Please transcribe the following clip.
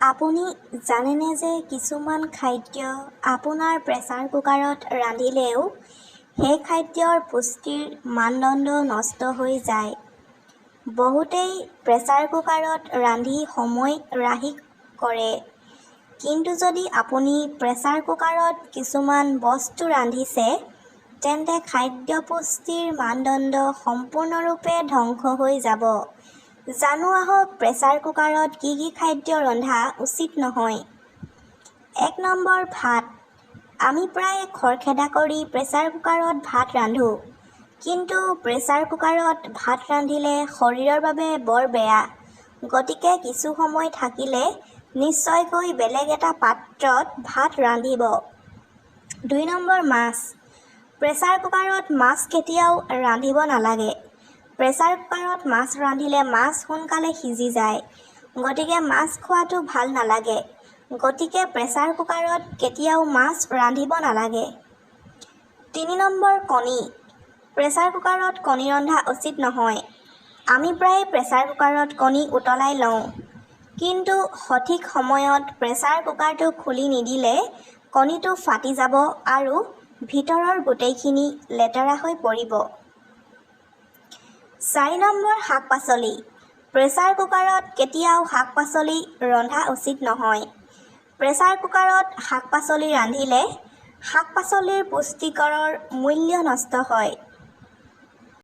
আপুনি জানেনে যে কিছুমান খাদ্য আপোনাৰ প্ৰেছাৰ কুকাৰত ৰান্ধিলেও সেই খাদ্যৰ পুষ্টিৰ মানদণ্ড নষ্ট হৈ যায়। বহুতেই প্ৰেছাৰ কুকাৰত ৰান্ধি সময় ৰাহি কৰে। কিন্তু যদি আপুনি প্ৰেছাৰ কুকাৰত কিছুমান বস্তু ৰান্ধিছে, তেন্তে খাদ্য পুষ্টিৰ মানদণ্ড সম্পূৰ্ণৰূপে ধ্বংস হৈ যাব। জানো আহক প্ৰেছাৰ কুকাৰত কি কি খাদ্য ৰন্ধা উচিত নহয়। ১ নম্বৰ, ভাত। আমি প্ৰায় খৰখেদা কৰি প্ৰেছাৰ কুকাৰত ভাত ৰান্ধোঁ। কিন্তু প্ৰেছাৰ কুকাৰত ভাত ৰান্ধিলে শৰীৰৰ বাবে বৰ বেয়া। গতিকে কিছু সময় থাকিলে নিশ্চয়কৈ বেলেগ এটা পাত্ৰত ভাত ৰান্ধিব। ২ নম্বৰ, মাছ। প্ৰেছাৰ কুকাৰত মাছ কেতিয়াও ৰান্ধিব নালাগে। প্ৰেছাৰ কুকাৰত মাছ ৰান্ধিলে মাছ সোনকালে সিজি যায়। গতিকে মাছ খোৱাটো ভাল নালাগে। গতিকে প্ৰেছাৰ কুকাৰত কেতিয়াও মাছ ৰান্ধিব নালাগে। ৩ নম্বৰ, কণী। প্ৰেছাৰ কুকাৰত কণী ৰন্ধা উচিত নহয়। আমি প্ৰায় প্ৰেছাৰ কুকাৰত কণী উতলাই লওঁ। কিন্তু সঠিক সময়ত প্ৰেছাৰ কুকাৰটো খুলি নিদিলে কণীটো ফাটি যাব আৰু ভিতৰৰ গোটেইখিনি লেতেৰা হৈ পৰিব। ৪ নম্বৰ, শাক-পাচলি। প্ৰেছাৰ কুকাৰত কেতিয়াও শাক-পাচলি ৰন্ধা উচিত নহয়। প্ৰেছাৰ কুকাৰত শাক-পাচলি ৰান্ধিলে শাক-পাচলিৰ পুষ্টিকৰৰ মূল্য নষ্ট হয়।